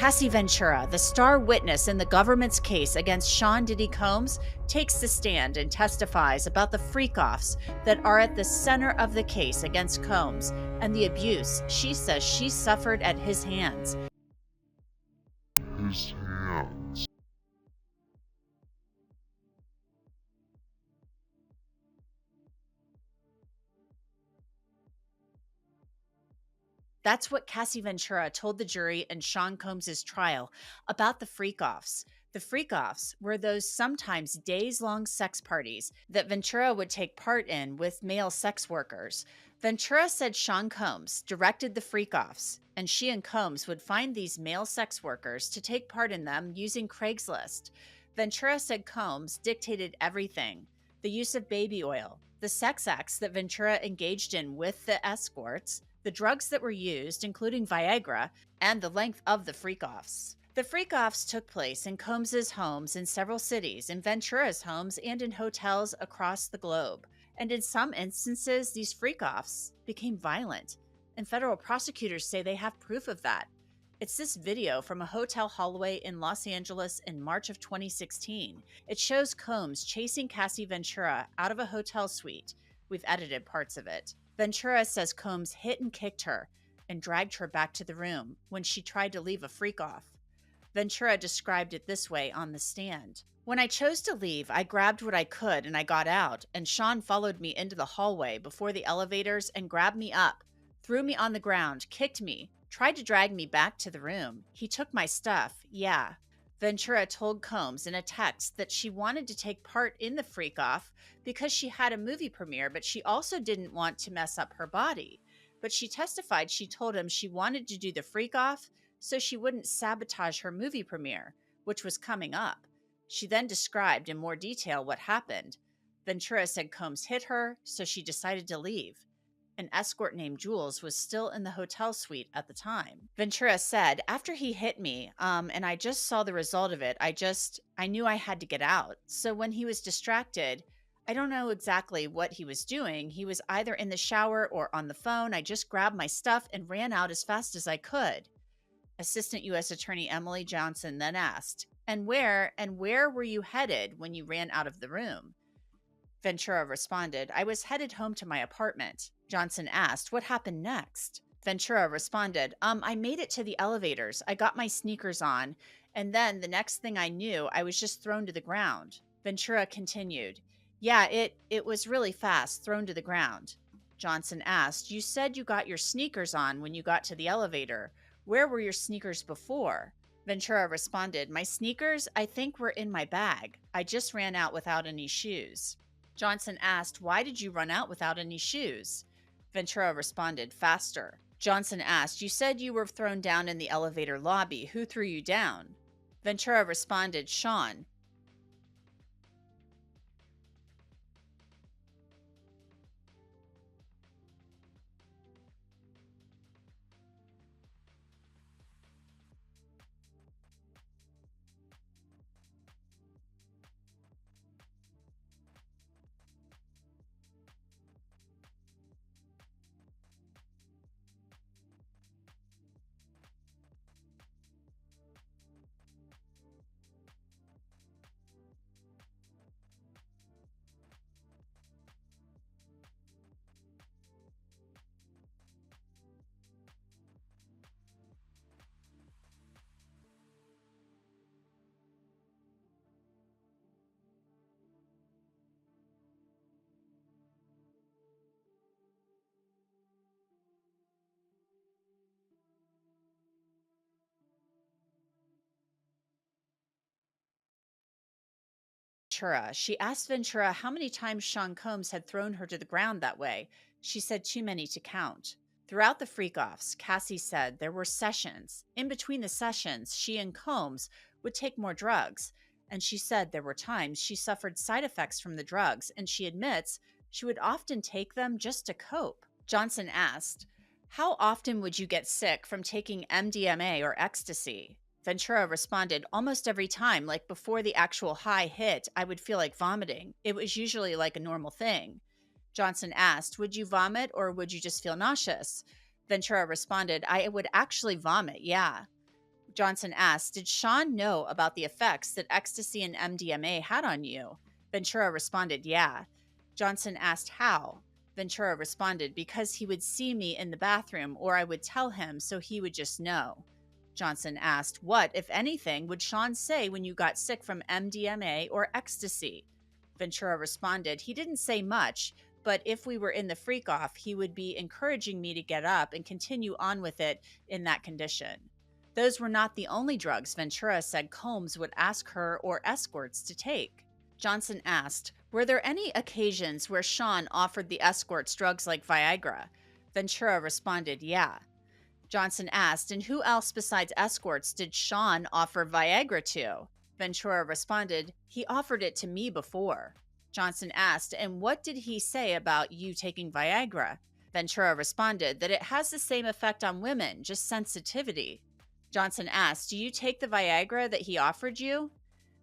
Cassie Ventura, the star witness in the government's case against Sean Diddy Combs, takes the stand and testifies about the freak-offs that are at the center of the case against Combs and the abuse she says she suffered at his hands. That's what Cassie Ventura told the jury in Sean Combs' trial about the freak-offs. The freak-offs were those sometimes days-long sex parties that Ventura would take part in with male sex workers. Ventura said Sean Combs directed the freak-offs, and she and Combs would find these male sex workers to take part in them using Craigslist. Ventura said Combs dictated everything: the use of baby oil, the sex acts that Ventura engaged in with the escorts, the drugs that were used, including Viagra, and the length of the freak-offs. The freak-offs took place in Combs' homes in several cities, in Ventura's homes, and in hotels across the globe. And in some instances, these freak-offs became violent, and federal prosecutors say they have proof of that. It's this video from a hotel hallway in Los Angeles in March of 2016. It shows Combs chasing Cassie Ventura out of a hotel suite. We've edited parts of it. Ventura says Combs hit and kicked her and dragged her back to the room when she tried to leave a freak-off. Ventura described it this way on the stand. "When I chose to leave, I grabbed what I could and I got out, and Sean followed me into the hallway before the elevators and grabbed me up, threw me on the ground, kicked me, tried to drag me back to the room. He took my stuff, yeah." Ventura told Combs in a text that she wanted to take part in the freak-off because she had a movie premiere, but she also didn't want to mess up her body. But she testified she told him she wanted to do the freak-off so she wouldn't sabotage her movie premiere, which was coming up. She then described in more detail what happened. Ventura said Combs hit her, so she decided to leave. An escort named Jules was still in the hotel suite at the time. Ventura said, "After he hit me, and I just saw the result of it, I knew I had to get out. So when he was distracted, I don't know exactly what he was doing. He was either in the shower or on the phone. I just grabbed my stuff and ran out as fast as I could." Assistant U.S. Attorney Emily Johnson then asked, and where were you headed when you ran out of the room?" Ventura responded, "I was headed home to my apartment." Johnson asked, "What happened next?" Ventura responded, I made it to the elevators. I got my sneakers on, and then the next thing I knew, I was just thrown to the ground." Ventura continued, "Yeah, it was really fast, thrown to the ground." Johnson asked, "You said you got your sneakers on when you got to the elevator. Where were your sneakers before?" Ventura responded, "My sneakers, I think, were in my bag. I just ran out without any shoes." Johnson asked, "Why did you run out without any shoes?" Ventura responded, "Faster." Johnson asked, "You said you were thrown down in the elevator lobby. Who threw you down?" Ventura responded, "Sean." Ventura. She asked Ventura how many times Sean Combs had thrown her to the ground that way. She said too many to count. Throughout the freak-offs, Cassie said there were sessions. In between the sessions, she and Combs would take more drugs, and she said there were times she suffered side effects from the drugs, and she admits she would often take them just to cope. Johnson asked, "How often would you get sick from taking MDMA or ecstasy?" Ventura responded, "Almost every time, like before the actual high hit, I would feel like vomiting. It was usually like a normal thing." Johnson asked, "Would you vomit or would you just feel nauseous?" Ventura responded, "I would actually vomit, yeah." Johnson asked, did Sean know about the effects that ecstasy and MDMA had on you? Ventura responded, yeah. Johnson asked, how? Ventura responded, because he would see me in the bathroom or I would tell him so he would just know. Johnson asked, what, if anything, would Sean say when you got sick from MDMA or ecstasy? Ventura responded, he didn't say much, but if we were in the freak off, he would be encouraging me to get up and continue on with it in that condition. Those were not the only drugs Ventura said Combs would ask her or escorts to take. Johnson asked, were there any occasions where Sean offered the escorts drugs like Viagra? Ventura responded, yeah. Johnson asked, and who else besides escorts did Sean offer Viagra to? Ventura responded, he offered it to me before. Johnson asked, and what did he say about you taking Viagra? Ventura responded that it has the same effect on women, just sensitivity. Johnson asked, do you take the Viagra that he offered you?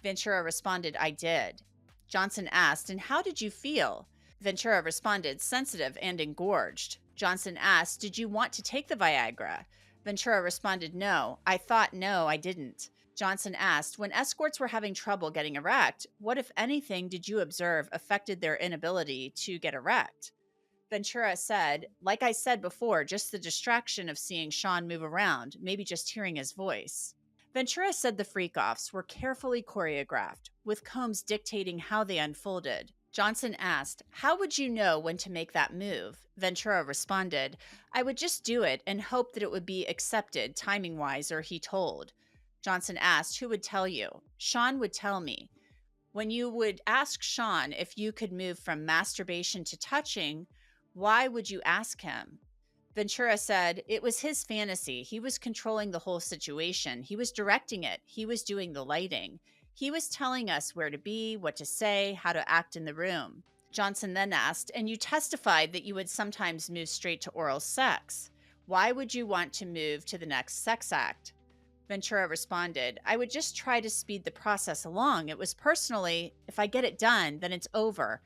Ventura responded, I did. Johnson asked, and how did you feel? Ventura responded, sensitive and engorged. Johnson asked, did you want to take the Viagra? Ventura responded, no. I thought, no, I didn't. Johnson asked, when escorts were having trouble getting erect, what, if anything, did you observe affected their inability to get erect? Ventura said, like I said before, just the distraction of seeing Sean move around, maybe just hearing his voice. Ventura said the freak-offs were carefully choreographed, with Combs dictating how they unfolded. Johnson asked, how would you know when to make that move? Ventura responded, I would just do it and hope that it would be accepted timing-wise, or he told. Johnson asked, who would tell you? Sean would tell me. When you would ask Sean if you could move from masturbation to touching, why would you ask him? Ventura said, it was his fantasy. He was controlling the whole situation. He was directing it. He was doing the lighting. He was telling us where to be, what to say, how to act in the room. Johnson then asked, and you testified that you would sometimes move straight to oral sex. Why would you want to move to the next sex act? Ventura responded, I would just try to speed the process along. It was personally, if I get it done, then it's over.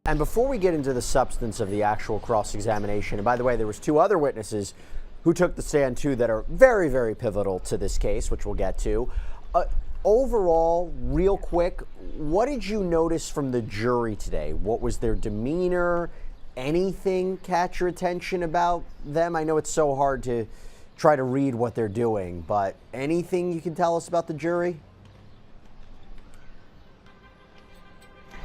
And before we get into the substance of the actual cross-examination, and by the way, there was two other witnesses who took the stand too that are very, very pivotal to this case, which we'll get to. Overall, real quick, what did you notice from the jury today? What was their demeanor? Anything catch your attention about them? I know it's so hard to try to read what they're doing, but anything you can tell us about the jury?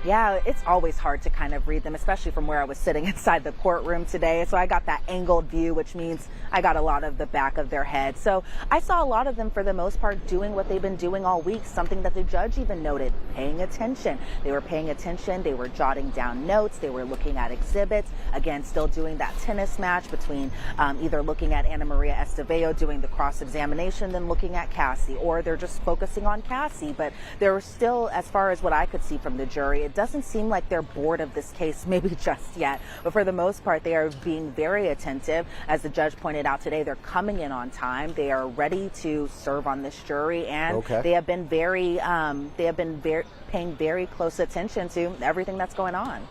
Yeah, it's always hard to kind of read them, especially from where I was sitting inside the courtroom today. So I got that angled view, which means I got a lot of the back of their head. So I saw a lot of them, for the most part, doing what they've been doing all week, something that the judge even noted, paying attention. They were paying attention. They were jotting down notes. They were looking at exhibits. Again, still doing that tennis match between either looking at Ana Maria Estevao doing the cross-examination, then looking at Cassie, or they're just focusing on Cassie. But there was still, as far as what I could see from the jury, it doesn't seem like they're bored of this case, maybe just yet. But for the most part, they are being very attentive. As the judge pointed out today, they're coming in on time. They are ready to serve on this jury, and they have been paying very close attention to everything that's going on.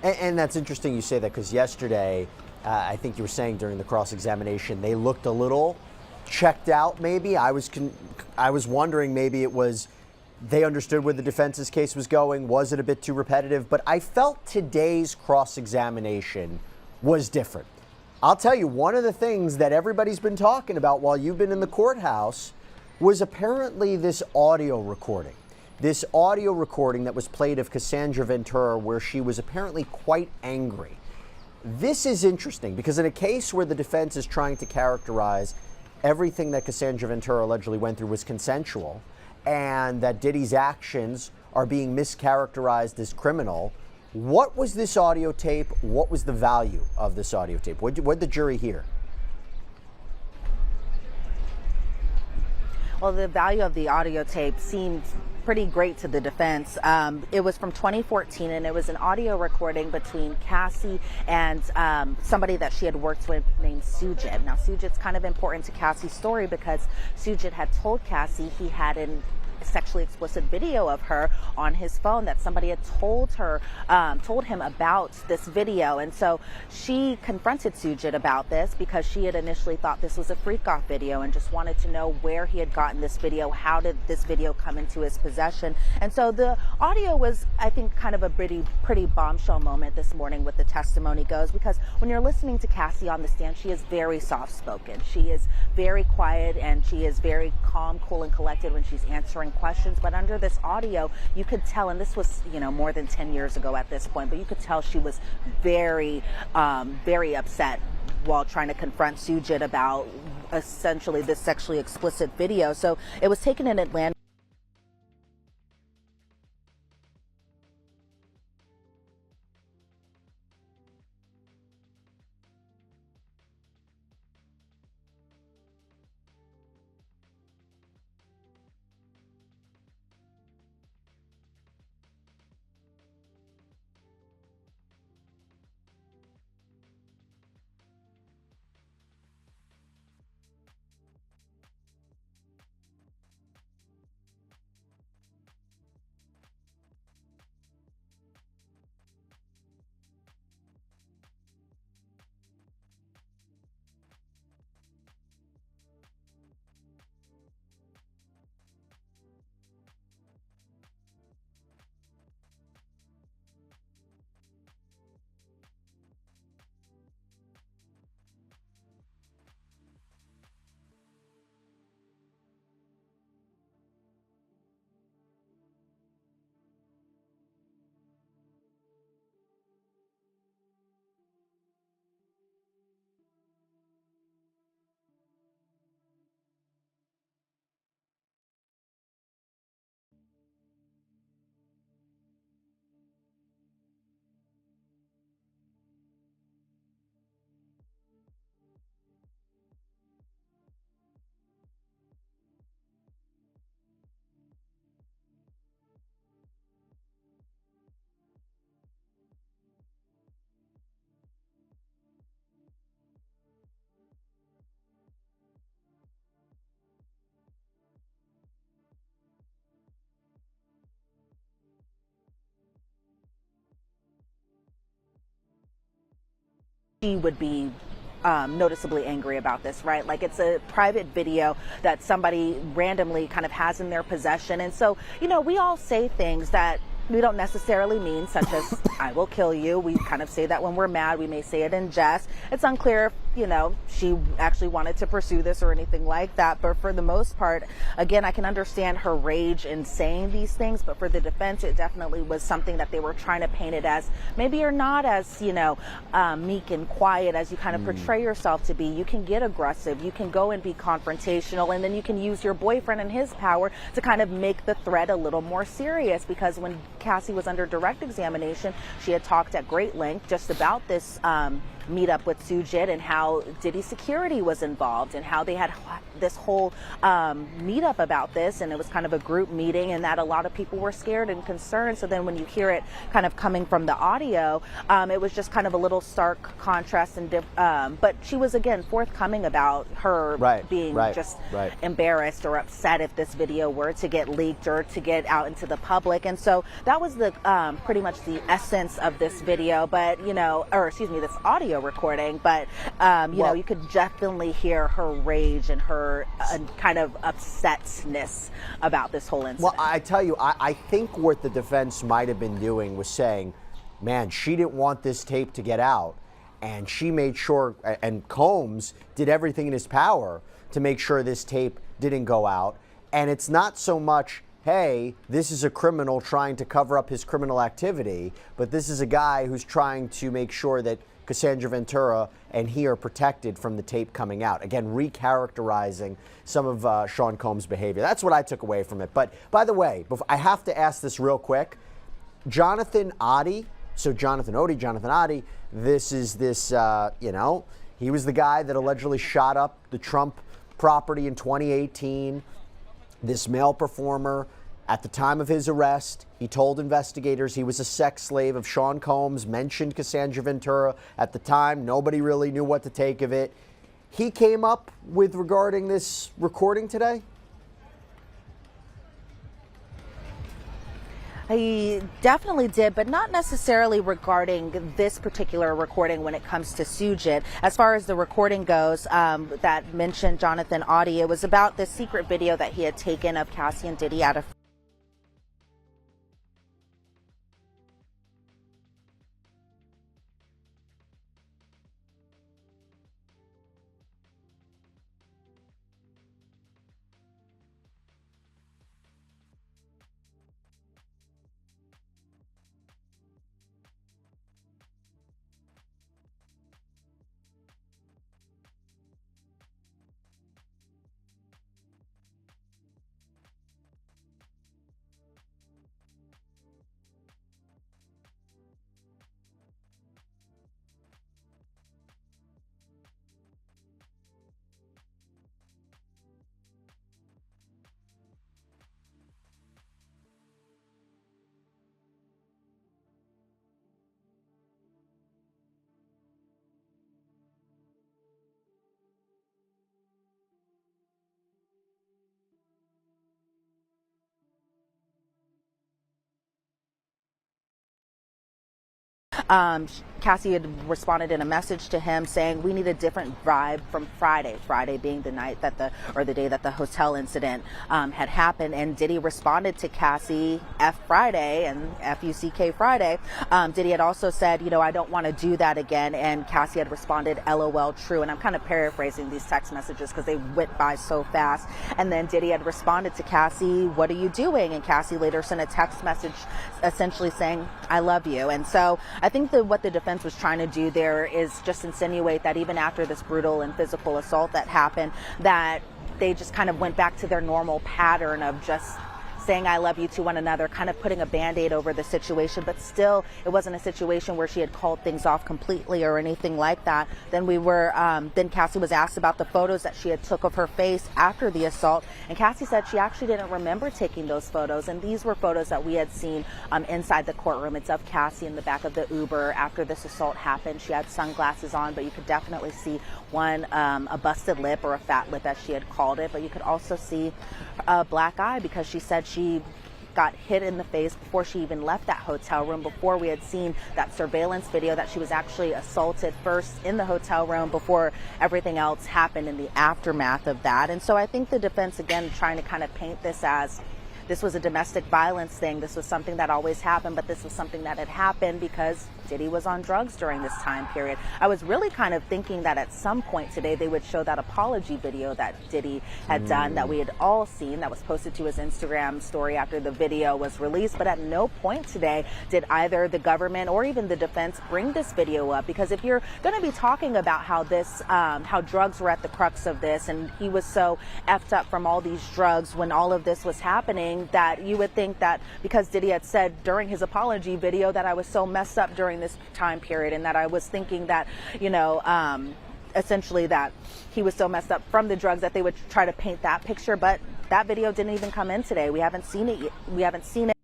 And that's interesting you say that, because yesterday, I think you were saying during the cross-examination, they looked a little checked out maybe. I was wondering maybe it was they understood where the defense's case was going. Was it a bit too repetitive? But I felt today's cross-examination was different. I'll tell you, one of the things that everybody's been talking about while you've been in the courthouse was apparently this audio recording. This audio recording that was played of Cassandra Ventura where she was apparently quite angry. This is interesting because in a case where the defense is trying to characterize everything that Cassandra Ventura allegedly went through was consensual and that Diddy's actions are being mischaracterized as criminal, what was this audio tape? What was the value of this audio tape? What did the jury hear? Well, the value of the audio tape seemed pretty great to the defense. It was from 2014, and it was an audio recording between Cassie and somebody that she had worked with named Sujit. Now, Sujit's kind of important to Cassie's story because Sujit had told Cassie he had an sexually explicit video of her on his phone that somebody had told him about this video. And so she confronted Sujit about this because she had initially thought this was a freak-off video and just wanted to know where he had gotten this video, how did this video come into his possession. And so the audio was, I think, kind of a pretty bombshell moment this morning with the testimony goes, because when you're listening to Cassie on the stand, she is very soft-spoken. She is very quiet and she is very calm, cool, and collected when she's answering questions. But under this audio, you could tell, and this was, more than 10 years ago at this point, but you could tell she was very, very upset while trying to confront Sujit about essentially this sexually explicit video. So it was taken in Atlanta. She would be noticeably angry about this, right? Like, it's a private video that somebody randomly kind of has in their possession. And so, we all say things that we don't necessarily mean, such as, I will kill you. We kind of say that when we're mad. We may say it in jest. It's unclear if, she actually wanted to pursue this or anything like that. But for the most part, again, I can understand her rage in saying these things. But for the defense, it definitely was something that they were trying to paint it as. Maybe you're not as, meek and quiet as you kind of portray yourself to be. You can get aggressive. You can go and be confrontational. And then you can use your boyfriend and his power to kind of make the threat a little more serious. Because when Cassie was under direct examination, she had talked at great length just about this meetup with Sujit and how Diddy security was involved and how they had this whole meetup about this, and it was kind of a group meeting and that a lot of people were scared and concerned. So then when you hear it kind of coming from the audio, it was just kind of a little stark contrast. And but she was, again, forthcoming about her being just embarrassed or upset if this video were to get leaked or to get out into the public. And so that was the pretty much the essence of this video, but this audio recording. But you could definitely hear her rage and her kind of upsetness about this whole incident. Well, I tell you, I think what the defense might have been doing was saying, man, she didn't want this tape to get out. and she made sure, and Combs did everything in his power to make sure this tape didn't go out. And it's not so much, hey, this is a criminal trying to cover up his criminal activity, but this is a guy who's trying to make sure that Cassandra Ventura and he are protected from the tape coming out. Again, recharacterizing some of Sean Combs' behavior. That's what I took away from it. But by the way, I have to ask this real quick. Jonathan Oddie, Jonathan Oddie, he was the guy that allegedly shot up the Trump property in 2018. This male performer, at the time of his arrest, he told investigators he was a sex slave of Sean Combs, mentioned Cassandra Ventura. At the time, nobody really knew what to take of it. He came up with regarding this recording today? He definitely did, but not necessarily regarding this particular recording when it comes to Sujit. As far as the recording goes, that mentioned Jonathan Oddie, it was about the secret video that he had taken of Cassie and Diddy out of Cassie had responded in a message to him saying we need a different vibe from Friday being the night that the day that the hotel incident had happened. And Diddy responded to Cassie F Friday and F-U-C-K Friday. Diddy had also said, I don't want to do that again. And Cassie had responded, LOL true. And I'm kind of paraphrasing these text messages because they went by so fast. And then Diddy had responded to Cassie, what are you doing? And Cassie later sent a text message essentially saying, I love you. And so I think that what the defense was trying to do there is just insinuate that even after this brutal and physical assault that happened, that they just kind of went back to their normal pattern of just saying I love you to one another, kind of putting a Band-Aid over the situation, but still it wasn't a situation where she had called things off completely or anything like that. Then Cassie was asked about the photos that she had took of her face after the assault, and Cassie said she actually didn't remember taking those photos, and these were photos that we had seen inside the courtroom. It's of Cassie in the back of the Uber after this assault happened. She had sunglasses on, but you could definitely see a busted lip, or a fat lip as she had called it, but you could also see a black eye because she said she got hit in the face before she even left that hotel room, before we had seen that surveillance video that she was actually assaulted first in the hotel room before everything else happened in the aftermath of that. And so I think the defense, again, trying to kind of paint this as this was a domestic violence thing. This was something that always happened, but this was something that had happened because Diddy was on drugs during this time period. I was really kind of thinking that at some point today they would show that apology video that Diddy had done, that we had all seen, that was posted to his Instagram story after the video was released. But at no point today did either the government or even the defense bring this video up, because if you're going to be talking about how drugs were at the crux of this, and he was so effed up from all these drugs when all of this was happening, that you would think that because Diddy had said during his apology video that I was so messed up during this time period, and that I was thinking that, essentially that he was so messed up from the drugs, that they would try to paint that picture. But that video didn't even come in today. We haven't seen it yet. We haven't seen it.